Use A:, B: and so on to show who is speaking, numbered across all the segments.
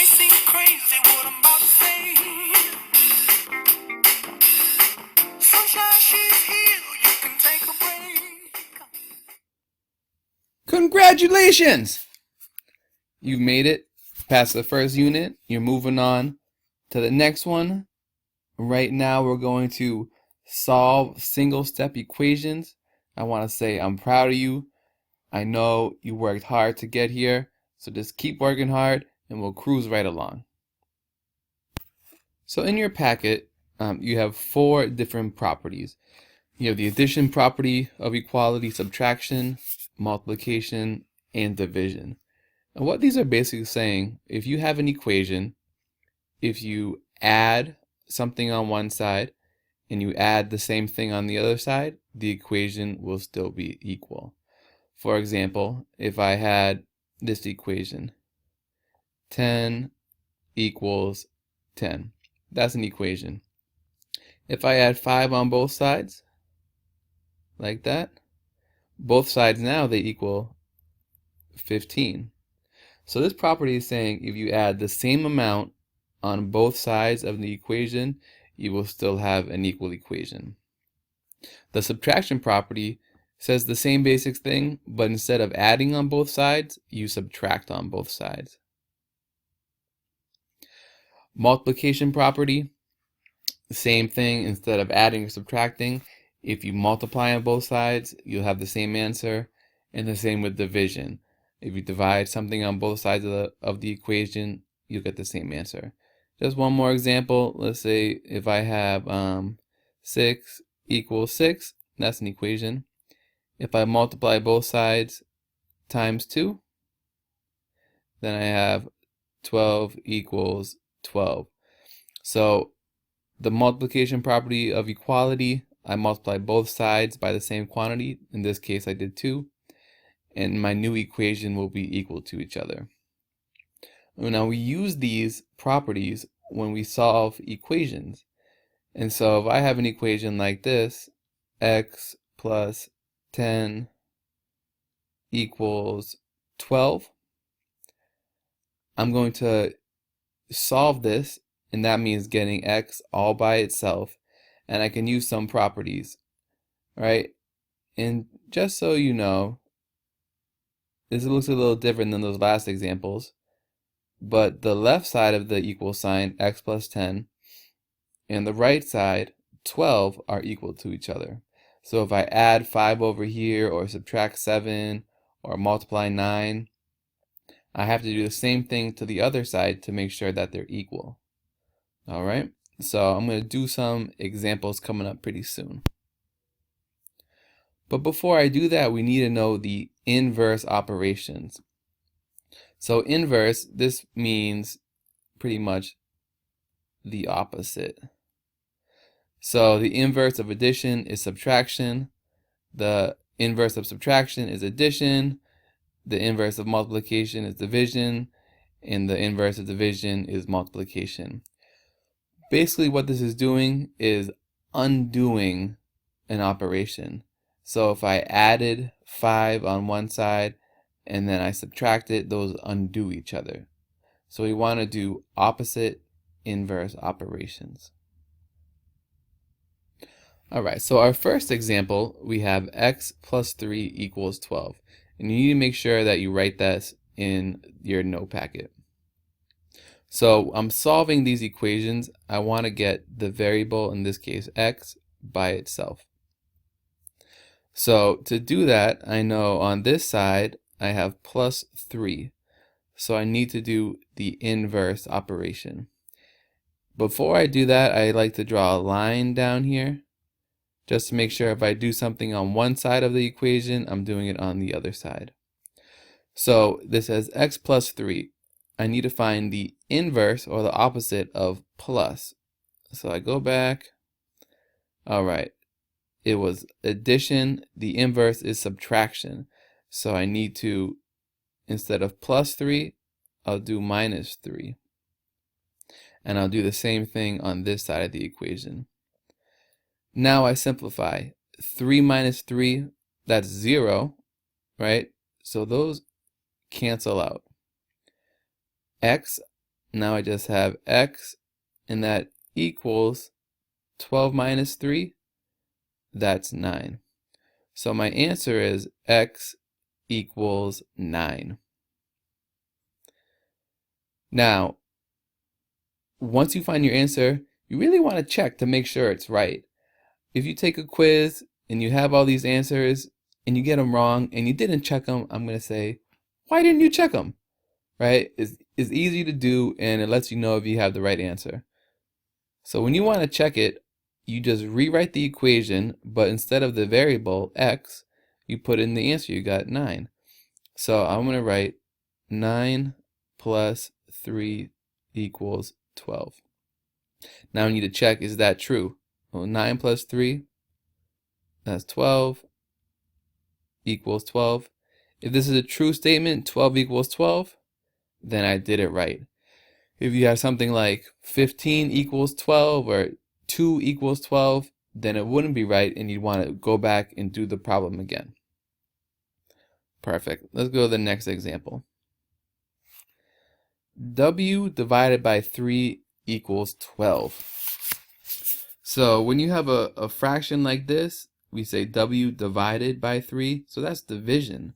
A: seem crazy what I'm about to say. Sunshine, she's here, you can take a break.
B: Congratulations! You've made it past the first unit. You're moving on to the next one. Right now we're going to solve single-step equations. I want to say I'm proud of you. I know you worked hard to get here, so just keep working hard and we'll cruise right along. So in your packet, you have 4 different properties. You have the addition property of equality, subtraction, multiplication, and division. And what these are basically saying, if you have an equation, if you add something on one side and you add the same thing on the other side, the equation will still be equal. For example, if I had this equation, 10 equals 10. That's an equation. If I add 5 on both sides, like that, both sides now they equal 15. So this property is saying if you add the same amount on both sides of the equation, you will still have an equal equation. The subtraction property says the same basic thing, but instead of adding on both sides, you subtract on both sides. Multiplication property, same thing. Instead of adding or subtracting, if you multiply on both sides, you'll have the same answer. And the same with division. If you divide something on both sides of the equation, you'll get the same answer. Just one more example. Let's say if I have 6 equals 6, that's an equation. If I multiply both sides times 2, then I have 12 equals 12. So the multiplication property of equality, I multiply both sides by the same quantity. In this case, I did 2. And my new equation will be equal to each other. Now we use these properties when we solve equations. And so if I have an equation like this, x plus 10 equals 12, I'm going to solve this, and that means getting x all by itself, and I can use some properties, right? And just so you know, this looks a little different than those last examples, but the left side of the equal sign, x plus 10, and the right side, 12, are equal to each other. So if I add 5 over here, or subtract 7, or multiply 9, I have to do the same thing to the other side to make sure that they're equal. Alright, so I'm going to do some examples coming up pretty soon. But before I do that, we need to know the inverse operations. So inverse, this means pretty much the opposite. So the inverse of addition is subtraction. The inverse of subtraction is addition. The inverse of multiplication is division. And the inverse of division is multiplication. Basically what this is doing is undoing an operation. So if I added 5 on one side and then I subtracted, those undo each other. So we want to do opposite inverse operations. Alright, so our first example, we have x plus 3 equals 12. And you need to make sure that you write this in your note packet. So I'm solving these equations. I want to get the variable, in this case x, by itself. So to do that, I know on this side I have plus 3. So I need to do the inverse operation. Before I do that, I like to draw a line down here, just to make sure if I do something on one side of the equation, I'm doing it on the other side. So this says x plus 3. I need to find the inverse, or the opposite, of plus. So I go back. Alright, it was addition. The inverse is subtraction. So I need to, instead of plus 3, I'll do minus 3. And I'll do the same thing on this side of the equation. Now I simplify. 3 minus 3, that's 0, right? So those cancel out. X, Now I just have x, and that equals 12 minus 3. That's 9. So my answer is x equals 9. Now, once you find your answer, you really want to check to make sure it's right. If you take a quiz and you have all these answers and you get them wrong and you didn't check them, I'm going to say, why didn't you check them? Right? It's easy to do, and it lets you know if you have the right answer. So when you want to check it, you just rewrite the equation, but instead of the variable x, you put in the answer. You got 9. So I'm going to write 9 plus 3 equals 12. Now I need to check, is that true? Well, 9 plus 3, that's 12, equals 12. If this is a true statement, 12 equals 12, then I did it right. If you have something like 15 equals 12 or 2 equals 12, then it wouldn't be right and you'd want to go back and do the problem again. Perfect. Let's go to the next example. W divided by 3 equals 12. So when you have a fraction like this, we say W divided by 3. So that's division.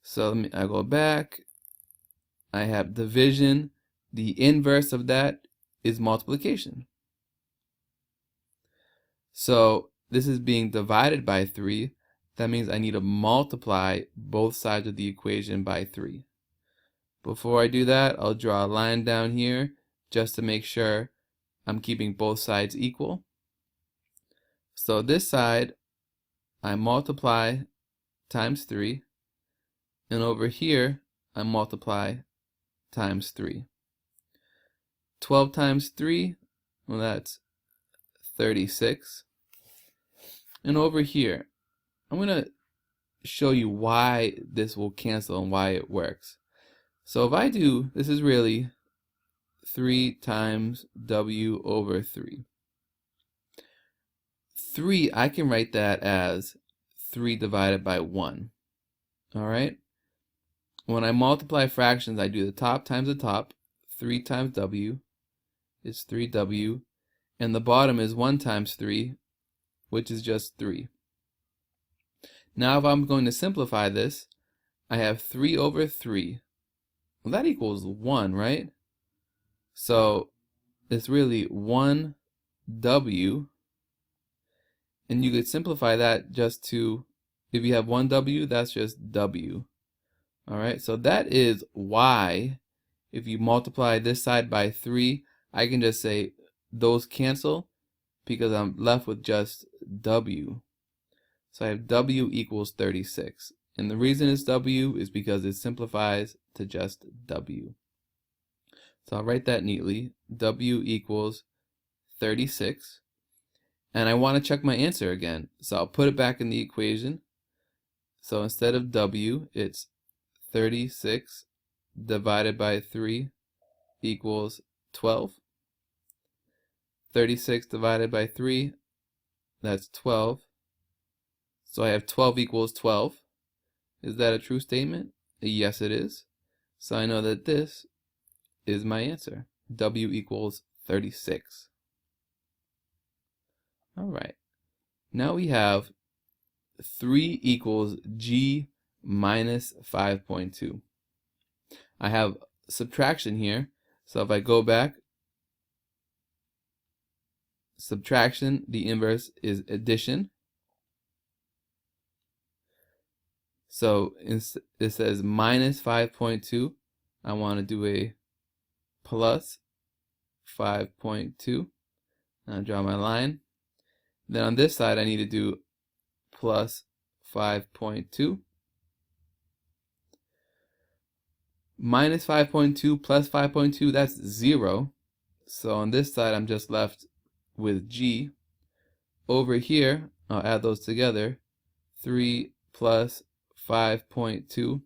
B: So I go back. I have division. The inverse of that is multiplication. So this is being divided by 3. That means I need to multiply both sides of the equation by 3. Before I do that, I'll draw a line down here just to make sure I'm keeping both sides equal. So this side, I multiply times 3. And over here, I multiply times 3. 12 times 3, well, that's 36. And over here, I'm going to show you why this will cancel and why it works. So if I do, this is really 3 times W over 3. 3, I can write that as 3 divided by 1. All right? When I multiply fractions, I do the top times the top. 3 times W is 3W. And the bottom is 1 times 3, which is just 3. Now if I'm going to simplify this, I have 3 over 3. Well, that equals 1, right? So it's really 1W. And you could simplify that just to, if you have 1W, that's just W. All right, so that is why if you multiply this side by 3, I can just say those cancel because I'm left with just W. So I have W equals 36. And the reason it's W is because it simplifies to just W. So I'll write that neatly. W equals 36. And I want to check my answer again. So I'll put it back in the equation. So instead of W, it's 36 divided by 3 equals 12. 36 divided by 3, that's 12. So I have 12 equals 12. Is that a true statement? Yes, it is. So I know that this is my answer. W equals 36. All right. Now we have 3 equals G minus 5.2. I have subtraction here. So if I go back, subtraction, the inverse is addition. So it says minus 5.2. I want to do a plus 5.2. I'll draw my line. Then on this side, I need to do plus 5.2. Minus 5.2 plus 5.2, that's 0. So on this side, I'm just left with G. Over here, I'll add those together. 3 plus 5.2.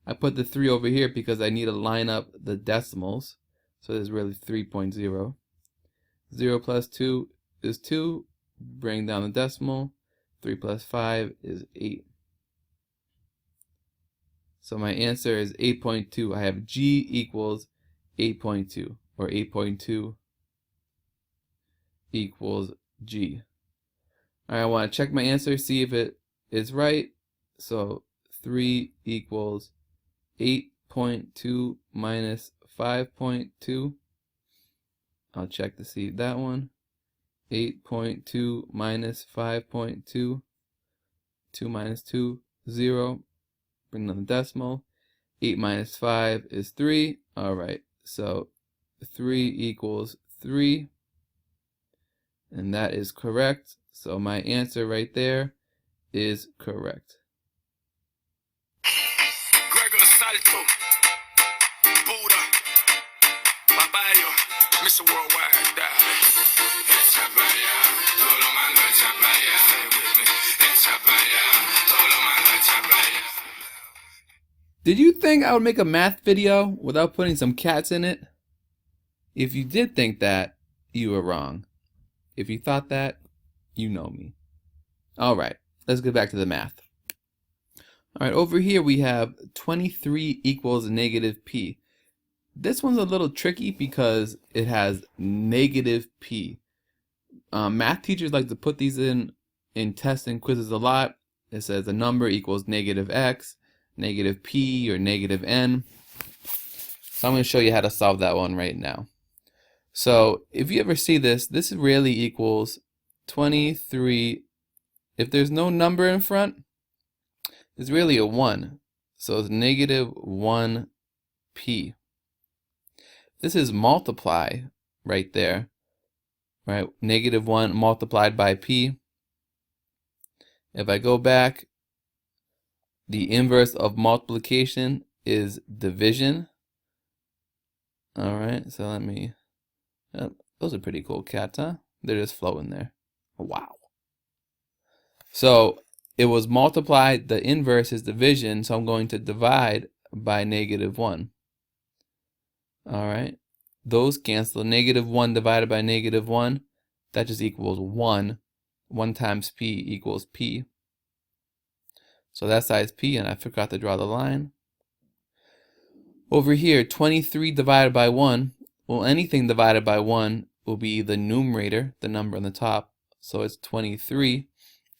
B: I put the 3 over here because I need to line up the decimals. So there's really 3.0. 0 plus 2 is 2. Bring down the decimal. 3 plus 5 is 8. So my answer is 8.2. I have G equals 8.2, or 8.2 equals G. All right, I want to check my answer, see if it is right. So 3 equals 8.2 minus 5.2. I'll check to see that one. 8.2 minus 5.2. 2 minus 2, 0. Bring down the decimal. 8 minus 5 is 3. All right, so 3 equals 3. And that is correct. So my answer right there is correct.
A: Gregor Salto, Buddha, Babayo, Mr. Worldwide, darling. It's Chabaya, Tolomano Chabaya, say with me. It's Chabaya, Tolomano Chabaya.
B: Did you think I would make a math video without putting some cats in it? If you did think that, you were wrong. If you thought that, you know me. All right, let's get back to the math. All right, over here we have 23 equals negative p. This one's a little tricky because it has negative p. Math teachers like to put these in tests and quizzes a lot. It says a number equals negative x, negative p, or negative n. So I'm going to show you how to solve that one right now. So if you ever see this, this really equals 23. If there's no number in front, it's really a 1. So it's negative 1p. This is multiply right there, right? Negative 1 multiplied by p. If I go back, the inverse of multiplication is division. All right, so let me, those are pretty cool cats, huh? They're just flowing there. Wow. So it was multiplied, the inverse is division, so I'm going to divide by negative 1. All right, those cancel. Negative 1 divided by negative 1, that just equals 1. 1 times p equals p. So that side's p, and I forgot to draw the line. Over here, 23 divided by 1, well, anything divided by 1 will be the numerator, the number on the top. So it's 23,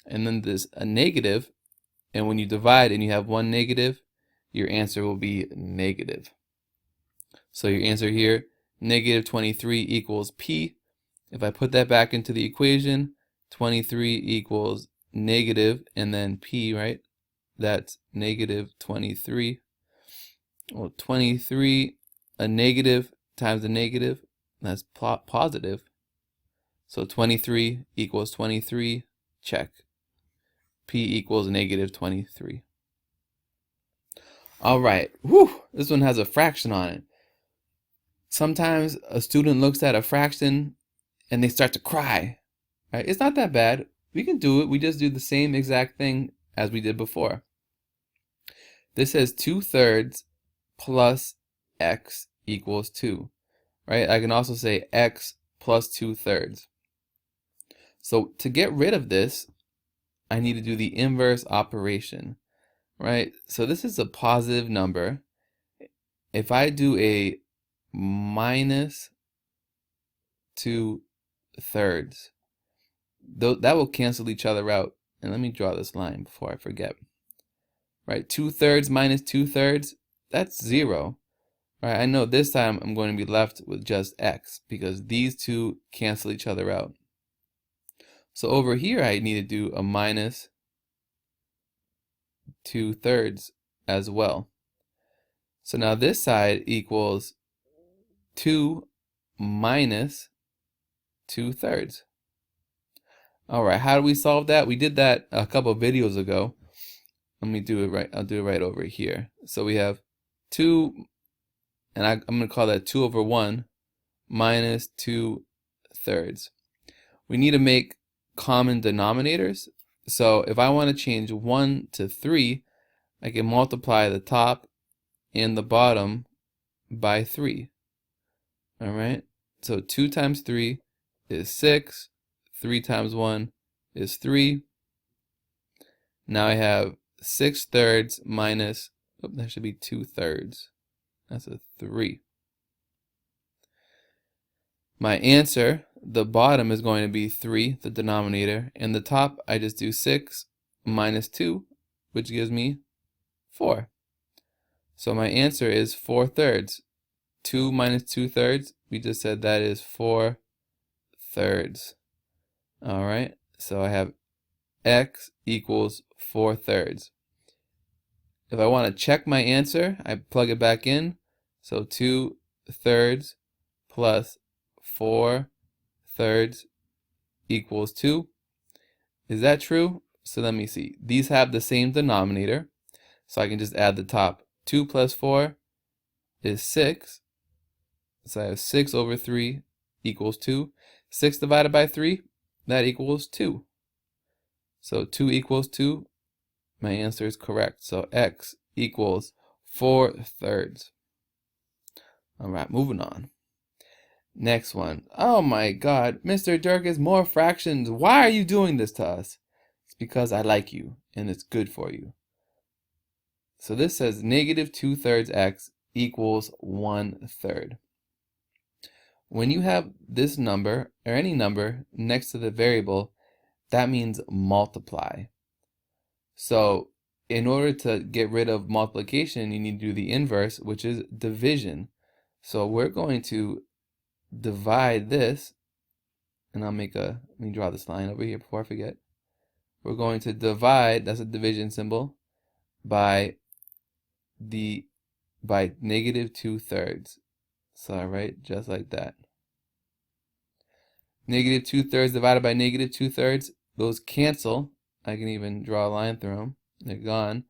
B: and then there's a negative, and when you divide and you have one negative, your answer will be negative. So your answer here, negative 23 equals p. If I put that back into the equation, 23 equals negative, and then p, right? That's negative 23. Well, 23, a negative times a negative, that's positive. So 23 equals 23, check. P equals negative 23. All right, whew, this one has a fraction on it. Sometimes a student looks at a fraction and they start to cry. Right? It's not that bad. We can do it. We just do the same exact thing as we did before. This says 2/3 plus x equals 2. Right? I can also say x plus 2/3. So to get rid of this, I need to do the inverse operation. Right? So this is a positive number. If I do a minus 2/3, that will cancel each other out. And let me draw this line before I forget. Right, 2/3 minus 2/3, that's 0. Right, I know this time I'm going to be left with just x because these two cancel each other out. So over here I need to do a minus 2/3 as well. So now this side equals 2 minus 2/3. All right, how do we solve that? We did that a couple of videos ago. Let me do it right. I'll do it right over here. So we have 2, and I'm going to call that 2/1 minus 2/3. We need to make common denominators. So if I want to change 1 to 3, I can multiply the top and the bottom by 3. All right. So 2 times 3 is 6. 3 times 1 is 3. Now I have 6/3 minus, oh, that should be 2/3. That's a 3. My answer, the bottom is going to be 3, the denominator, and the top I just do 6 minus 2, which gives me 4. So my answer is 4/3. 2 minus 2/3, we just said that is 4/3. All right, so I have x equals 4/3. If I want to check my answer, I plug it back in. So 2/3 plus 4/3 equals 2. Is that true? So let me see. These have the same denominator, so I can just add the top. 2 plus 4 is 6. So I have 6/3 equals 2. 6 divided by 3, that equals 2. So 2 equals 2. My answer is correct. So x equals 4/3. All right, moving on. Next one. Oh my God, Mr. Durkis, more fractions. Why are you doing this to us? It's because I like you and it's good for you. So this says negative 2/3 x equals 1/3. When you have this number or any number next to the variable, that means multiply. So in order to get rid of multiplication, you need to do the inverse, which is division. So we're going to divide this, and let me draw this line over here before I forget. We're going to divide, that's a division symbol, by negative 2/3. So I write just like that. Negative 2/3 divided by negative 2/3, those cancel. I can even draw a line through them. They're gone.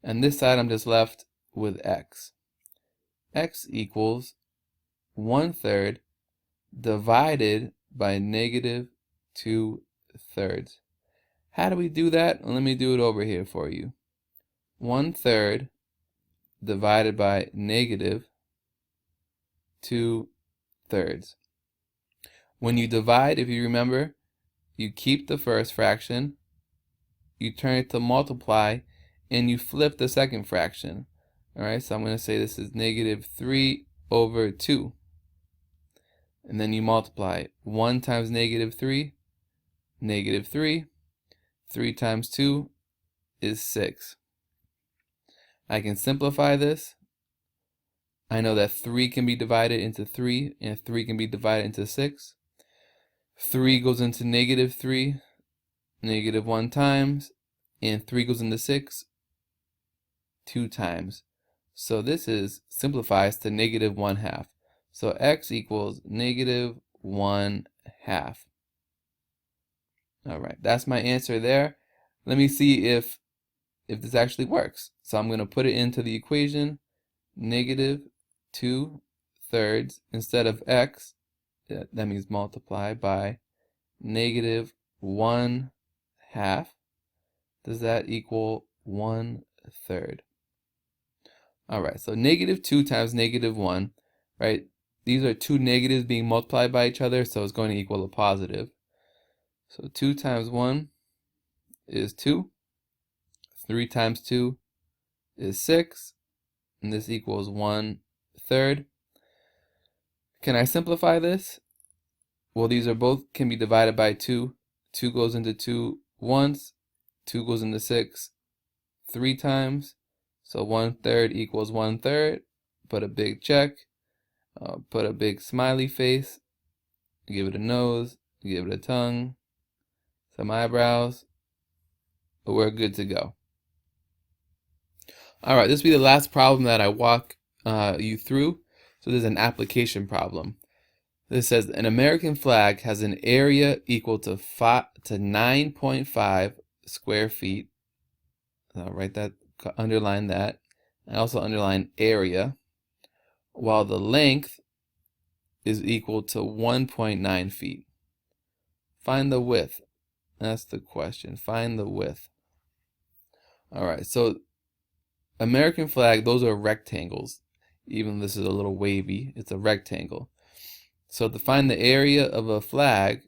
B: And this side I'm just left with x. X equals 1/3 divided by negative 2/3. How do we do that? Well, let me do it over here for you. 1/3 divided by negative 2/3. When you divide, if you remember, you keep the first fraction, you turn it to multiply, and you flip the second fraction. All right, so I'm going to say this is negative 3/2. And then you multiply. 1 times negative 3, negative 3. 3 times 2 is 6. I can simplify this. I know that 3 can be divided into 3, and 3 can be divided into 6. 3 goes into negative 3, negative 1 times, and 3 goes into 6, 2 times. So this simplifies to negative 1/2. So x equals negative 1/2. All right, that's my answer there. Let me see if this actually works. So I'm going to put it into the equation. Negative 2/3 instead of x, that means multiply by negative 1/2. Does that equal 1/3? All right, so negative 2 times negative 1, right? These are two negatives being multiplied by each other, so it's going to equal a positive. So 2 times 1 is 2. 3 times 2 is 6. And this equals 1/3. Can I simplify this? Well, these are both can be divided by 2. 2 goes into 2 once. 2 goes into 6 3 times. So 1/3 equals 1/3. Put a big check. Put a big smiley face. Give it a nose. Give it a tongue. Some eyebrows. We're good to go. All right, this will be the last problem that I walk you through. So there's an application problem. This says an American flag has an area equal to 9.5 square feet. I'll write that, underline that. I also underline area, while the length is equal to 1.9 feet. Find the width. That's the question. Find the width. All right, so American flag, those are rectangles. Even this is a little wavy, it's a rectangle. So to find the area of a flag,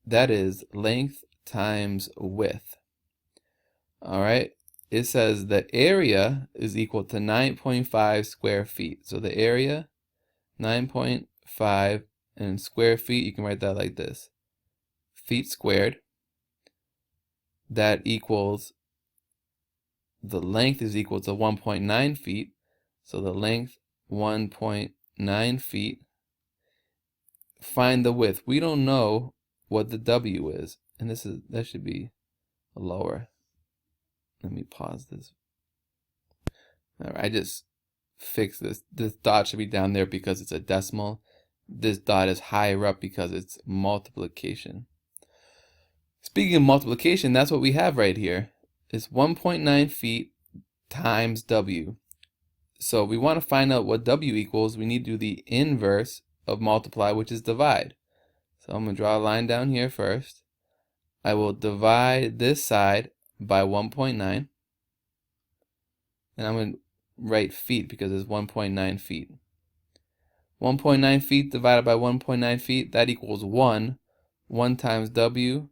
B: that is length times width. All right, it says the area is equal to 9.5 square feet. So the area, 9.5 and square feet, you can write that like this. Feet squared. That equals, the length is equal to 1.9 feet. So the length, 1.9 feet. Find the width. We don't know what the W is. And that should be lower. Let me pause this. All right, I just fixed this. This dot should be down there because it's a decimal. This dot is higher up because it's multiplication. Speaking of multiplication, that's what we have right here. It's 1.9 feet times W. So we want to find out what W equals. We need to do the inverse of multiply, which is divide. So I'm going to draw a line down here first. I will divide this side by 1.9. And I'm going to write feet because it's 1.9 feet. 1.9 feet divided by 1.9 feet, that equals 1. 1 times W,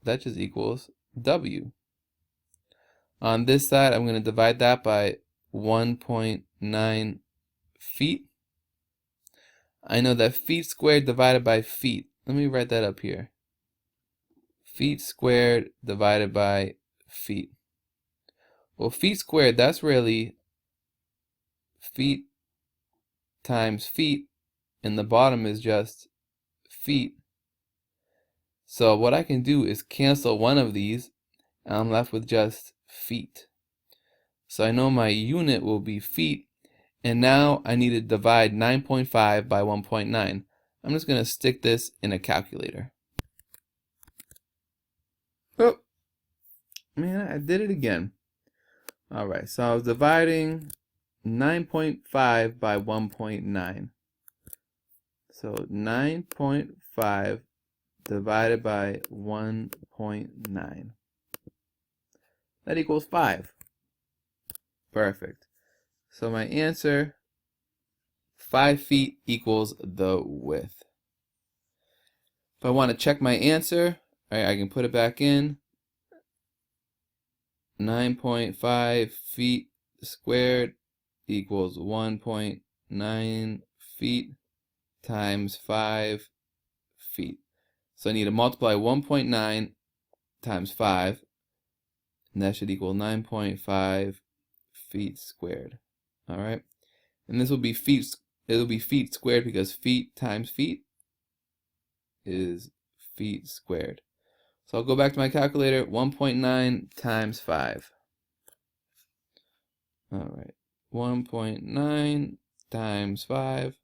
B: that just equals W. On this side, I'm going to divide that by 1.9 feet. I know that feet squared divided by feet. Let me write that up here. Feet squared divided by feet. Well, feet squared, that's really feet times feet, and the bottom is just feet. So what I can do is cancel one of these, and I'm left with just feet. So I know my unit will be feet, and now I need to divide 9.5 by 1.9. I'm just going to stick this in a calculator. Oh, man, I did it again. Alright, so I was dividing 9.5 by 1.9. So 9.5 divided by 1.9. That equals 5. Perfect. So my answer, 5 feet equals the width. If I want to check my answer, I can put it back in. 9.5 feet squared equals 1.9 feet times 5 feet. So I need to multiply 1.9 times 5, and that should equal 9.5 feet squared. All right, and this will be feet. It'll be feet squared because feet times feet is feet squared. So I'll go back to my calculator. 1.9 times 5. All right, 1.9 times 5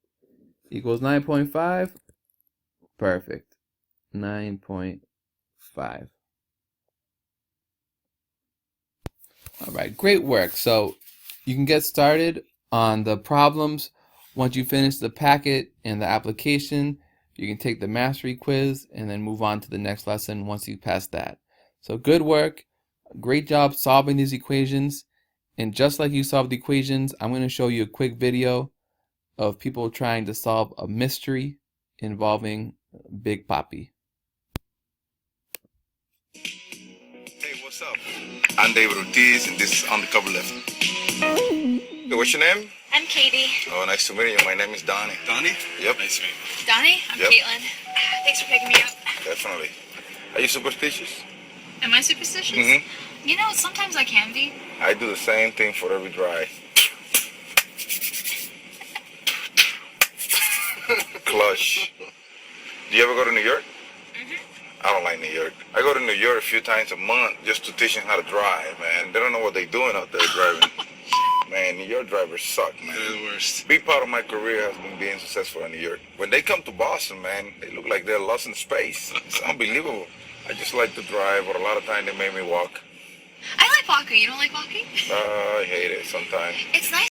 B: equals 9.5. Perfect. 9.5. All right, great work. So you can get started on the problems once you finish the packet and the application. You can take the mastery quiz and then move on to the next lesson once you pass that. So good work. Great job solving these equations. And just like you solved the equations, I'm going to show you a quick video of people trying to solve a mystery involving Big Papi.
C: Hey, what's up? I'm David Ortiz, and this is On the Cover Left. Hey, what's your name?
D: I'm Katie.
C: Oh, nice to meet you. My name is Donnie.
E: Donnie?
C: Yep.
E: Nice to meet you.
D: Donnie, I'm
C: Yep.
D: Caitlin. Thanks for picking me up.
C: Definitely. Are you superstitious?
D: Am I superstitious?
C: Mhm.
D: You know, sometimes I can be.
C: I do the same thing for every drive. Clutch. Do you ever go to New York? I don't like New York. I go to New York a few times a month just to teach them how to drive, man. They don't know what they're doing out there driving. Man, New York drivers suck, man.
E: They're the worst.
C: Big part of my career has been being successful in New York. When they come to Boston, man, they look like they're lost in space. It's unbelievable. I just like to drive, but a lot of times they make me walk.
D: I like walking. You don't like walking?
C: I hate it sometimes.
D: It's nice.